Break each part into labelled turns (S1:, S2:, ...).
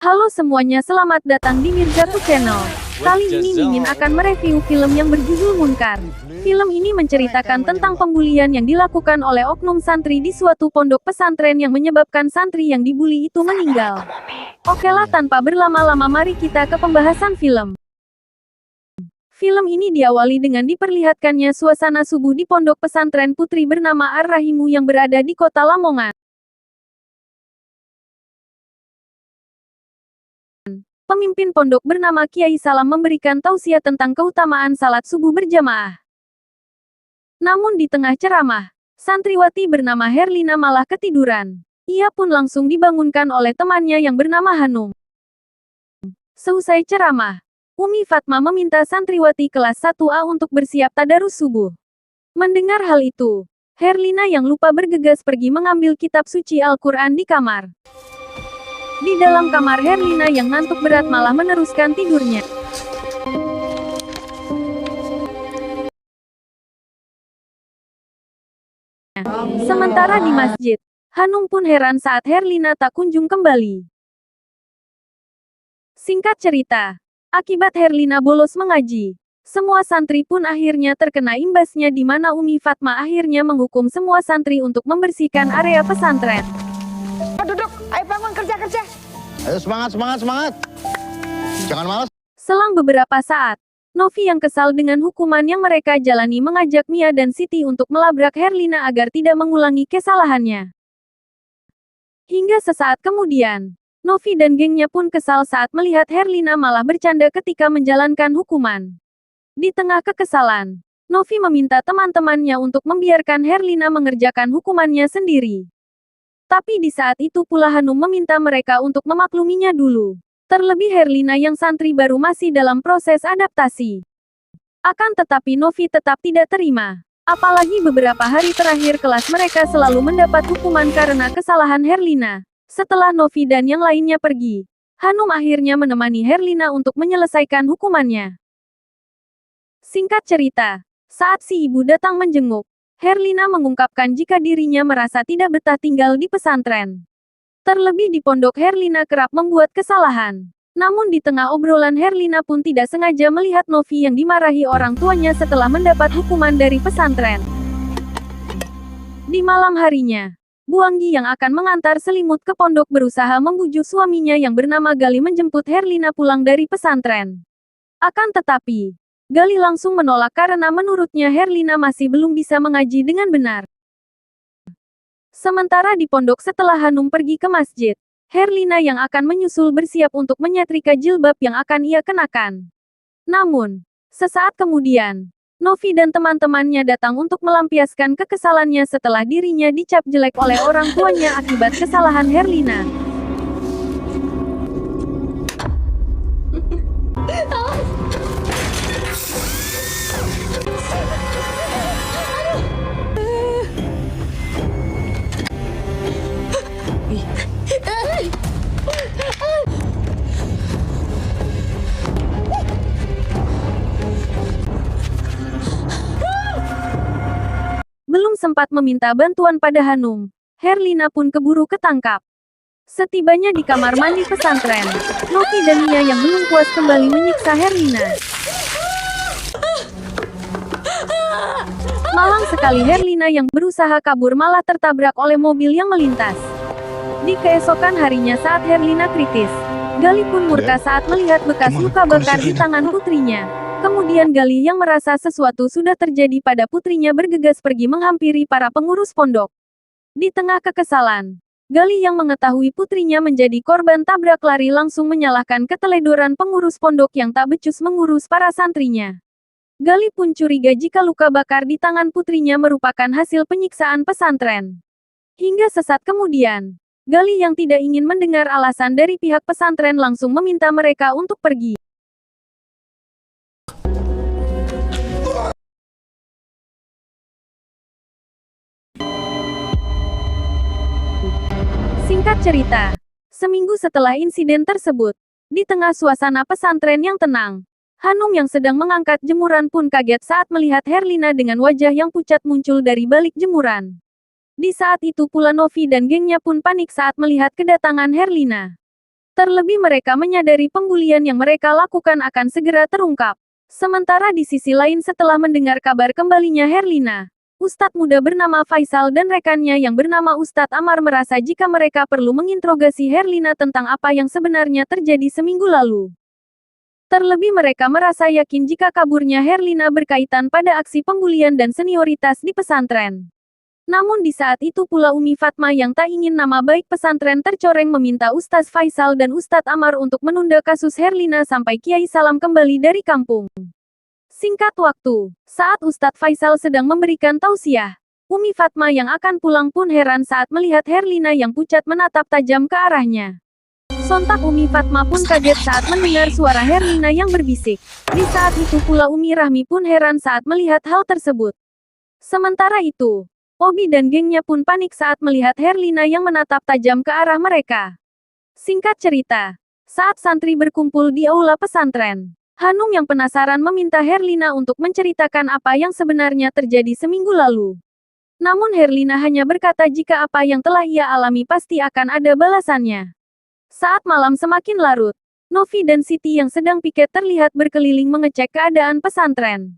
S1: Halo semuanya, selamat datang di Mirzatu Channel. Kali ini Mimin akan mereview film yang berjudul Munkar. Film ini menceritakan tentang pembulian yang dilakukan oleh oknum santri di suatu pondok pesantren yang menyebabkan santri yang dibuli itu meninggal. Okelah, tanpa berlama-lama mari kita ke pembahasan film. Film ini diawali dengan diperlihatkannya suasana subuh di pondok pesantren putri bernama Ar-Rahimu yang berada di kota Lamongan. Pemimpin pondok bernama Kiai Salam memberikan tausiah tentang keutamaan salat subuh berjamaah. Namun di tengah ceramah, santriwati bernama Herlina malah ketiduran. Ia pun langsung dibangunkan oleh temannya yang bernama Hanum. Seusai ceramah, Umi Fatma meminta santriwati kelas 1A untuk bersiap tadarus subuh. Mendengar hal itu, Herlina yang lupa bergegas pergi mengambil kitab suci Al-Quran di kamar. Di dalam kamar, Herlina yang ngantuk berat malah meneruskan tidurnya. Sementara di masjid, Hanum pun heran saat Herlina tak kunjung kembali. Singkat cerita, akibat Herlina bolos mengaji, semua santri pun akhirnya terkena imbasnya di mana Umi Fatma akhirnya menghukum semua santri untuk membersihkan area pesantren.
S2: Duduk, ayo bangun kerja. Ayo semangat. Jangan malas.
S1: Selang beberapa saat, Novi yang kesal dengan hukuman yang mereka jalani mengajak Mia dan Siti untuk melabrak Herlina agar tidak mengulangi kesalahannya. Hingga sesaat kemudian, Novi dan gengnya pun kesal saat melihat Herlina malah bercanda ketika menjalankan hukuman. Di tengah kekesalan, Novi meminta teman-temannya untuk membiarkan Herlina mengerjakan hukumannya sendiri. Tapi di saat itu pula Hanum meminta mereka untuk memakluminya dulu. Terlebih Herlina yang santri baru masih dalam proses adaptasi. Akan tetapi Novi tetap tidak terima. Apalagi beberapa hari terakhir kelas mereka selalu mendapat hukuman karena kesalahan Herlina. Setelah Novi dan yang lainnya pergi, Hanum akhirnya menemani Herlina untuk menyelesaikan hukumannya. Singkat cerita, saat si ibu datang menjenguk, Herlina mengungkapkan jika dirinya merasa tidak betah tinggal di pesantren. Terlebih di pondok Herlina kerap membuat kesalahan. Namun di tengah obrolan Herlina pun tidak sengaja melihat Novi yang dimarahi orang tuanya setelah mendapat hukuman dari pesantren. Di malam harinya, Buanggi yang akan mengantar selimut ke pondok berusaha membujuk suaminya yang bernama Gali menjemput Herlina pulang dari pesantren. Akan tetapi, Gali langsung menolak karena menurutnya Herlina masih belum bisa mengaji dengan benar. Sementara di pondok setelah Hanum pergi ke masjid, Herlina yang akan menyusul bersiap untuk menyetrika jilbab yang akan ia kenakan. Namun, sesaat kemudian, Novi dan teman-temannya datang untuk melampiaskan kekesalannya setelah dirinya dicap jelek oleh orang tuanya akibat kesalahan Herlina. Belum sempat meminta bantuan pada Hanum, Herlina pun keburu ketangkap. Setibanya di kamar mandi pesantren, Novi dan Mia yang belum puas kembali menyiksa Herlina. Malang sekali Herlina yang berusaha kabur malah tertabrak oleh mobil yang melintas. Di keesokan harinya saat Herlina kritis, Gali pun murka saat melihat bekas luka bakar di tangan putrinya. Kemudian Gali yang merasa sesuatu sudah terjadi pada putrinya bergegas pergi menghampiri para pengurus pondok. Di tengah kekesalan, Gali yang mengetahui putrinya menjadi korban tabrak lari langsung menyalahkan keteledoran pengurus pondok yang tak becus mengurus para santrinya. Gali pun curiga jika luka bakar di tangan putrinya merupakan hasil penyiksaan pesantren. Hingga sesaat kemudian, Gali yang tidak ingin mendengar alasan dari pihak pesantren langsung meminta mereka untuk pergi. Singkat cerita, seminggu setelah insiden tersebut, di tengah suasana pesantren yang tenang, Hanum yang sedang mengangkat jemuran pun kaget saat melihat Herlina dengan wajah yang pucat muncul dari balik jemuran. Di saat itu pula Novi dan gengnya pun panik saat melihat kedatangan Herlina. Terlebih mereka menyadari pembulian yang mereka lakukan akan segera terungkap. Sementara di sisi lain setelah mendengar kabar kembalinya Herlina, Ustadz muda bernama Faisal dan rekannya yang bernama Ustadz Amar merasa jika mereka perlu menginterogasi Herlina tentang apa yang sebenarnya terjadi seminggu lalu. Terlebih mereka merasa yakin jika kaburnya Herlina berkaitan pada aksi pembulian dan senioritas di pesantren. Namun di saat itu pula Umi Fatma yang tak ingin nama baik pesantren tercoreng meminta Ustadz Faisal dan Ustadz Amar untuk menunda kasus Herlina sampai Kiai Salam kembali dari kampung. Singkat waktu, saat Ustadz Faisal sedang memberikan tausiah, Umi Fatma yang akan pulang pun heran saat melihat Herlina yang pucat menatap tajam ke arahnya. Sontak Umi Fatma pun kaget saat mendengar suara Herlina yang berbisik. Di saat itu pula Umi Rahmi pun heran saat melihat hal tersebut. Sementara itu, Obi dan gengnya pun panik saat melihat Herlina yang menatap tajam ke arah mereka. Singkat cerita, saat santri berkumpul di aula pesantren, Hanum yang penasaran meminta Herlina untuk menceritakan apa yang sebenarnya terjadi seminggu lalu. Namun Herlina hanya berkata jika apa yang telah ia alami pasti akan ada balasannya. Saat malam semakin larut, Novi dan Siti yang sedang piket terlihat berkeliling mengecek keadaan pesantren.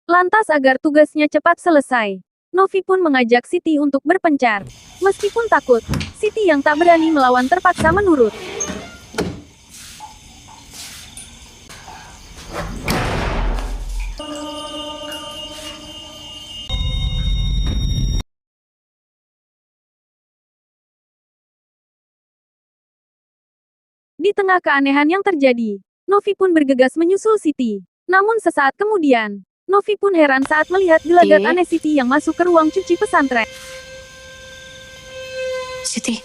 S1: Lantas agar tugasnya cepat selesai, Novi pun mengajak Siti untuk berpencar. Meskipun takut, Siti yang tak berani melawan terpaksa menurut. Di tengah keanehan yang terjadi, Novi pun bergegas menyusul Siti. Namun sesaat kemudian, Novi pun heran saat melihat gelagat aneh Siti yang masuk ke ruang cuci pesantren.
S3: Siti.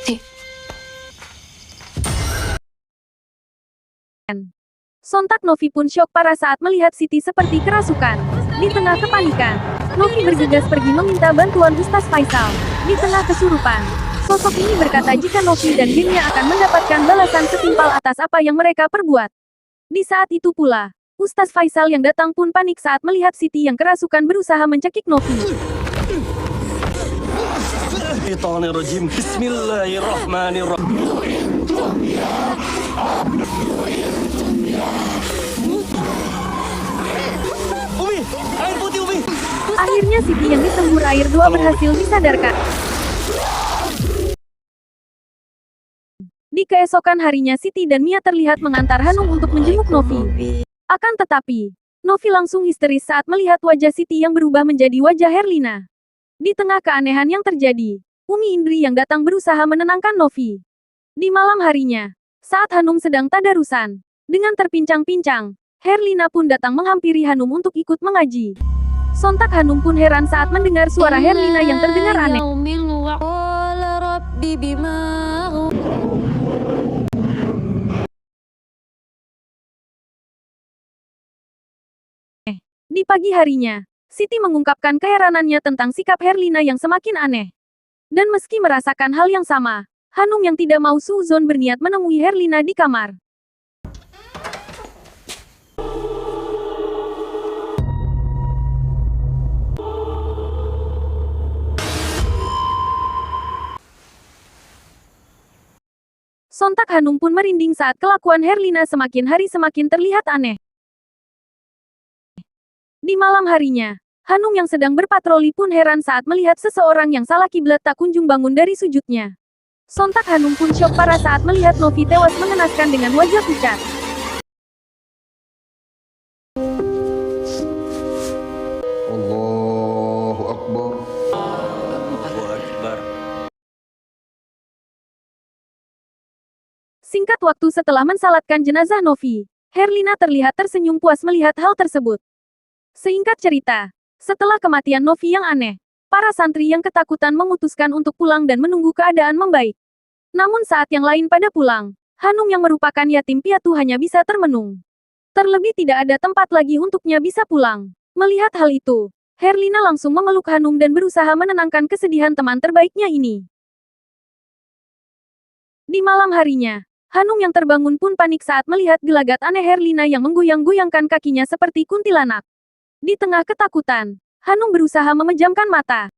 S3: Siti.
S1: Sontak Novi pun syok parah saat melihat Siti seperti kerasukan. Di tengah kepanikan, Novi bergegas pergi meminta bantuan Ustadz Faisal. Di tengah kesurupan, sosok ini berkata jika Novi dan gengnya akan mendapatkan balasan setimpal atas apa yang mereka perbuat. Di saat itu pula, Ustadz Faisal yang datang pun panik saat melihat Siti yang kerasukan berusaha mencekik Novi.
S4: Bismillahirrahmanirrahim. Umi, air putih Umi.
S1: Akhirnya Siti yang disembur air dua berhasil disadarkan. Di keesokan harinya Siti dan Mia terlihat mengantar Hanum untuk menjenguk Novi. Akan tetapi, Novi langsung histeris saat melihat wajah Siti yang berubah menjadi wajah Herlina. Di tengah keanehan yang terjadi, Umi Indri yang datang berusaha menenangkan Novi. Di malam harinya, saat Hanum sedang tadarusan, dengan terpincang-pincang, Herlina pun datang menghampiri Hanum untuk ikut mengaji. Sontak Hanum pun heran saat mendengar suara Herlina yang terdengar aneh. Di pagi harinya, Siti mengungkapkan keheranannya tentang sikap Herlina yang semakin aneh. Dan meski merasakan hal yang sama, Hanum yang tidak mau suuzon berniat menemui Herlina di kamar. Sontak Hanum pun merinding saat kelakuan Herlina semakin hari semakin terlihat aneh. Di malam harinya, Hanum yang sedang berpatroli pun heran saat melihat seseorang yang salah kiblat tak kunjung bangun dari sujudnya. Sontak Hanum pun syok parah saat melihat Novi tewas mengenaskan dengan wajah pucat.
S2: Allahu Akbar.
S4: Allahu Akbar.
S1: Singkat waktu setelah mensalatkan jenazah Novi, Herlina terlihat tersenyum puas melihat hal tersebut. Singkat cerita, setelah kematian Novi yang aneh, para santri yang ketakutan memutuskan untuk pulang dan menunggu keadaan membaik. Namun saat yang lain pada pulang, Hanum yang merupakan yatim piatu hanya bisa termenung. Terlebih tidak ada tempat lagi untuknya bisa pulang. Melihat hal itu, Herlina langsung memeluk Hanum dan berusaha menenangkan kesedihan teman terbaiknya ini. Di malam harinya, Hanum yang terbangun pun panik saat melihat gelagat aneh Herlina yang menggoyang-goyangkan kakinya seperti kuntilanak. Di tengah ketakutan, Hanum berusaha memejamkan mata.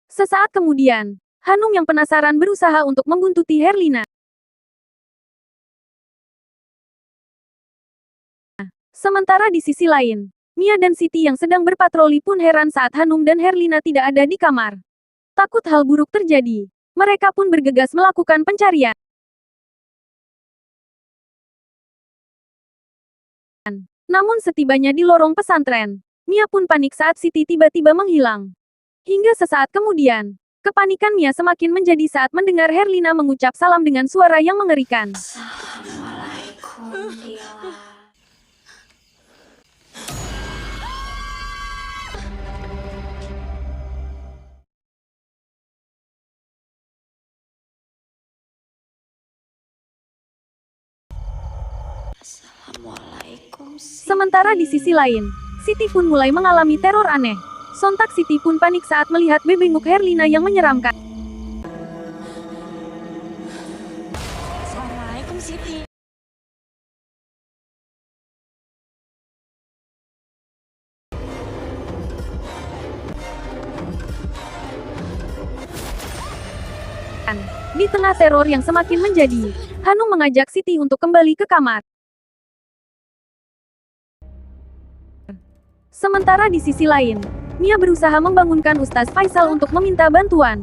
S1: Sesaat kemudian, Hanum yang penasaran berusaha untuk membuntuti Herlina. Sementara di sisi lain, Mia dan Siti yang sedang berpatroli pun heran saat Hanum dan Herlina tidak ada di kamar. Takut hal buruk terjadi, mereka pun bergegas melakukan pencarian. Namun setibanya di lorong pesantren, Mia pun panik saat Siti tiba-tiba menghilang. Hingga sesaat kemudian, kepanikan Mia semakin menjadi saat mendengar Herlina mengucap salam dengan suara yang mengerikan.
S3: Assalamualaikum, Dila. Assalamualaikum.
S1: Sementara di sisi lain, Siti pun mulai mengalami teror aneh. Sontak Siti pun panik saat melihat bebenguk Herlina yang menyeramkan.
S3: Assalamualaikum, Siti.
S1: Di tengah teror yang semakin menjadi, Hanum mengajak Siti untuk kembali ke kamar. Sementara di sisi lain, Mia berusaha membangunkan Ustaz Faisal untuk meminta bantuan.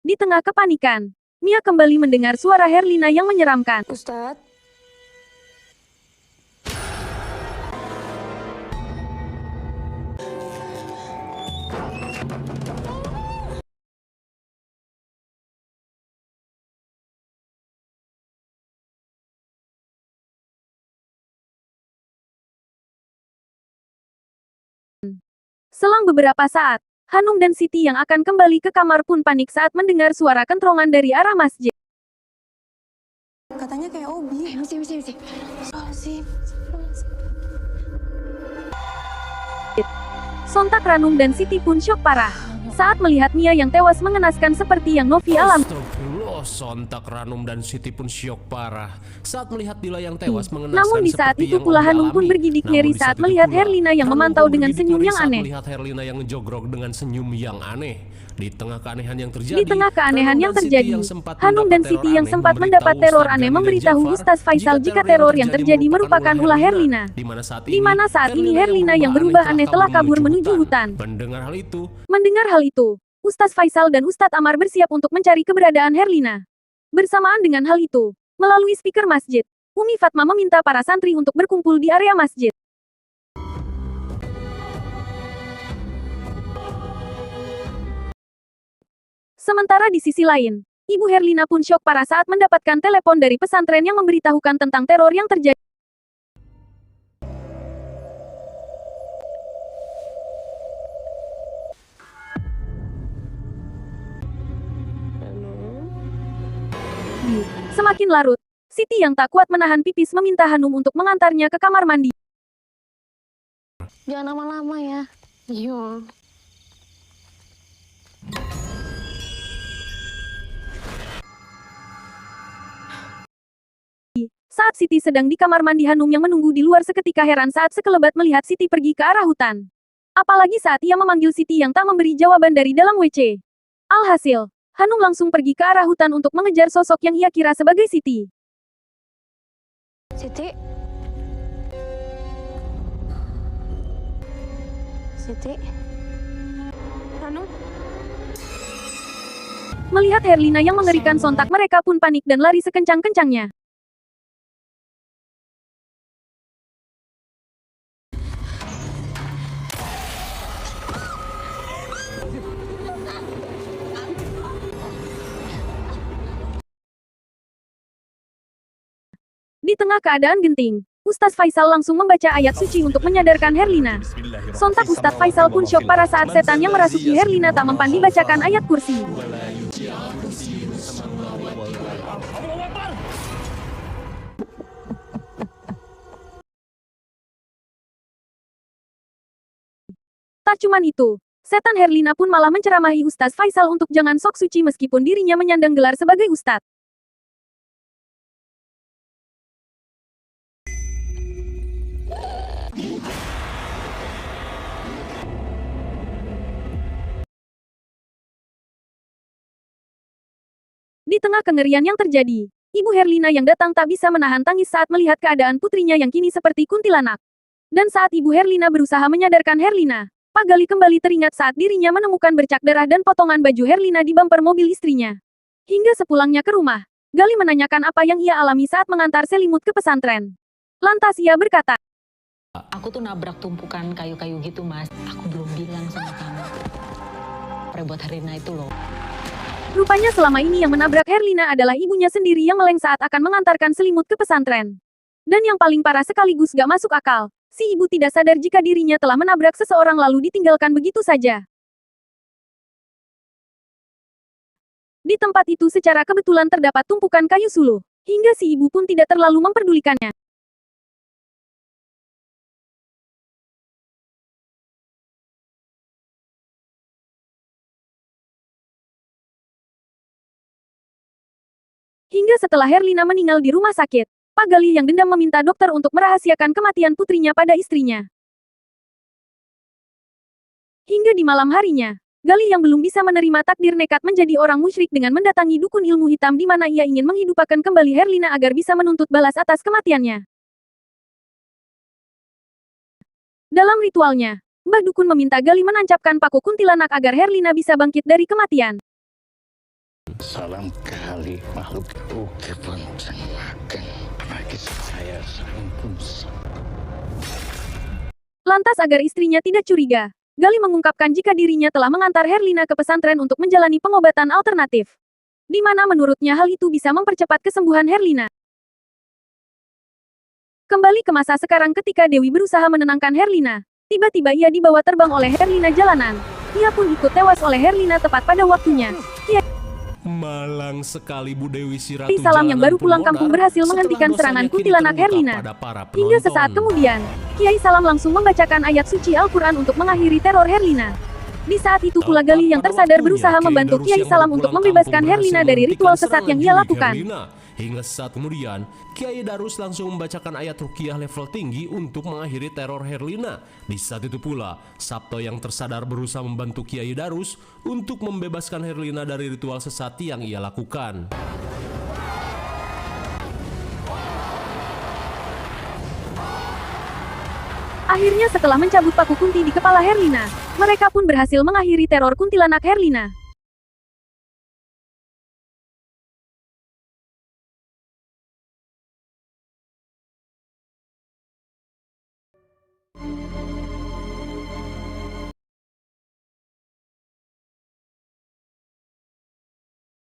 S1: Di tengah kepanikan, Mia kembali mendengar suara Herlina yang menyeramkan.
S3: Ustadz.
S1: Selang beberapa saat, Hanum dan Siti yang akan kembali ke kamar pun panik saat mendengar suara kentrongan dari arah masjid.
S3: Katanya kayak Obi. Misi. Oh, sih.
S1: Sontak Ranum dan Siti pun syok parah saat melihat Mia yang tewas mengenaskan seperti yang Novi alami.
S5: Astagfirullah, sontak Ranum dan Siti pun syok parah saat melihat Dila yang tewas mengenaskan.
S1: Namun di saat
S5: seperti
S1: itu
S5: yang
S1: pula
S5: Obi
S1: Hanum pun
S5: alami.
S1: bergidik
S5: Namun
S1: ngeri
S5: di
S1: saat
S5: itu
S1: melihat
S5: pula,
S1: Herlina yang
S5: Hanum
S1: memantau
S5: pun
S1: dengan
S5: bergidik
S1: senyum
S5: ngeri
S1: yang
S5: saat
S1: aneh.
S5: melihat Herlina yang jogrok dengan senyum yang aneh. Di tengah keanehan yang terjadi,
S1: Di tengah keanehan
S5: Hanum
S1: yang
S5: dan Siti
S1: terjadi,
S5: yang sempat
S1: Hanum dan
S5: mendapat
S1: Siti
S5: teror
S1: yang
S5: aneh
S1: sempat mendapat teror aneh memberitahu
S5: Jafar
S1: Ustaz Faisal jika teror yang terjadi merupakan ulah Herlina.
S5: Di
S1: mana saat ini Herlina yang berubah aneh telah kabur menuju hutan.
S5: Mendengar
S1: hal itu, Ustaz Faisal dan Ustadz Amar bersiap untuk mencari keberadaan Herlina. Bersamaan dengan hal itu, melalui speaker masjid, Umi Fatma meminta para santri untuk berkumpul di area masjid. Sementara di sisi lain, Ibu Herlina pun syok parah saat mendapatkan telepon dari pesantren yang memberitahukan tentang teror yang terjadi. Semakin larut, Siti yang tak kuat menahan pipis meminta Hanum untuk mengantarnya ke kamar mandi.
S3: Jangan lama-lama ya. Iya.
S1: Saat Siti sedang di kamar mandi, Hanum yang menunggu di luar seketika heran saat sekelebat melihat Siti pergi ke arah hutan. Apalagi saat ia memanggil Siti yang tak memberi jawaban dari dalam WC. Alhasil, Hanum langsung pergi ke arah hutan untuk mengejar sosok yang ia kira sebagai Siti.
S3: Siti. Hanum.
S1: Melihat Herlina yang mengerikan, sontak mereka pun panik dan lari sekencang-kencangnya. Di tengah keadaan genting, Ustaz Faisal langsung membaca ayat suci untuk menyadarkan Herlina. Sontak Ustaz Faisal pun syok parah saat setan yang merasuki Herlina tak mempan dibacakan ayat kursi. Tak cuman itu, setan Herlina pun malah menceramahi Ustaz Faisal untuk jangan sok suci meskipun dirinya menyandang gelar sebagai ustadz. Di tengah kengerian yang terjadi, Ibu Herlina yang datang tak bisa menahan tangis saat melihat keadaan putrinya yang kini seperti kuntilanak. Dan saat Ibu Herlina berusaha menyadarkan Herlina, Pak Gali kembali teringat saat dirinya menemukan bercak darah dan potongan baju Herlina di bumper mobil istrinya. Hingga sepulangnya ke rumah, Gali menanyakan apa yang ia alami saat mengantar Selimut ke pesantren. Lantas ia berkata,
S6: Aku tuh nabrak tumpukan kayu-kayu gitu, Mas. Aku belum bilang sama kamu. Perbuat Herlina itu loh.
S1: rupanya selama ini yang menabrak Herlina adalah ibunya sendiri yang meleng saat akan mengantarkan Selimut ke pesantren. Dan yang paling parah sekaligus gak masuk akal, si ibu tidak sadar jika dirinya telah menabrak seseorang lalu ditinggalkan begitu saja. Di tempat itu secara kebetulan terdapat tumpukan kayu suluh, hingga si ibu pun tidak terlalu memperdulikannya. Hingga setelah Herlina meninggal di rumah sakit, Pak Gali yang dendam meminta dokter untuk merahasiakan kematian putrinya pada istrinya. Hingga di malam harinya, Gali yang belum bisa menerima takdir nekat menjadi orang musyrik dengan mendatangi dukun ilmu hitam di mana ia ingin menghidupkan kembali Herlina agar bisa menuntut balas atas kematiannya. Dalam ritualnya, Mbah Dukun meminta Gali menancapkan paku kuntilanak agar Herlina bisa bangkit dari kematian.
S2: Salam kali makhluk oke bonceng makan bagi saya sampun.
S1: Lantas agar istrinya tidak curiga, Gali mengungkapkan jika dirinya telah mengantar Herlina ke pesantren untuk menjalani pengobatan alternatif. Di mana menurutnya hal itu bisa mempercepat kesembuhan Herlina. Kembali ke masa sekarang ketika Dewi berusaha menenangkan Herlina, tiba-tiba ia dibawa terbang oleh Herlina jalanan. Ia pun ikut tewas oleh Herlina tepat pada waktunya.
S5: Malang sekali Bu Dewi si Ratu
S1: Kiai Salam yang baru pulang kampung berhasil
S5: setelah
S1: menghentikan
S5: dosanya
S1: serangan
S5: kini
S1: kuntilanak
S5: terungkap
S1: Herlina.
S5: pada para
S1: Hingga
S5: penonton.
S1: sesaat kemudian, Kiai Salam langsung membacakan ayat suci Al-Quran untuk mengakhiri teror Herlina. Di saat itu pula Gali yang tersadar berusaha membantu Kiai Salam untuk membebaskan Herlina dari ritual sesat yang ia lakukan.
S5: Hingga saat kemudian, Kiai Darus langsung membacakan ayat ruqyah level tinggi untuk mengakhiri teror Herlina. Di saat itu pula, Sabto yang tersadar berusaha membantu Kiai Darus untuk membebaskan Herlina dari ritual sesat yang ia lakukan.
S1: Akhirnya setelah mencabut paku kunti di kepala Herlina, mereka pun berhasil mengakhiri teror kuntilanak Herlina.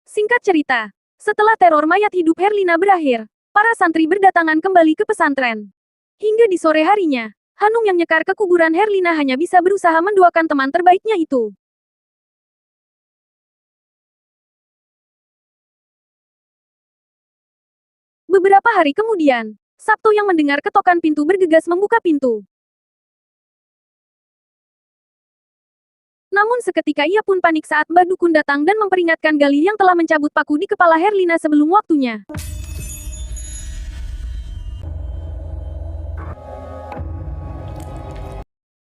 S1: Singkat cerita, setelah teror mayat hidup Herlina berakhir, para santri berdatangan kembali ke pesantren. Hingga di sore harinya, Hanung yang nyekar ke kuburan Herlina hanya bisa berusaha mendoakan teman terbaiknya itu. Beberapa hari kemudian, Sabto yang mendengar ketokan pintu bergegas membuka pintu. Namun seketika ia pun panik saat Mbah Dukun datang dan memperingatkan Gali yang telah mencabut paku di kepala Herlina sebelum waktunya.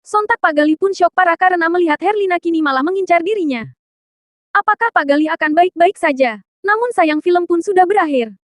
S1: Sontak Pak Gali pun syok parah karena melihat Herlina kini malah mengincar dirinya. Apakah Pak Gali akan baik-baik saja? Namun sayang film pun sudah berakhir.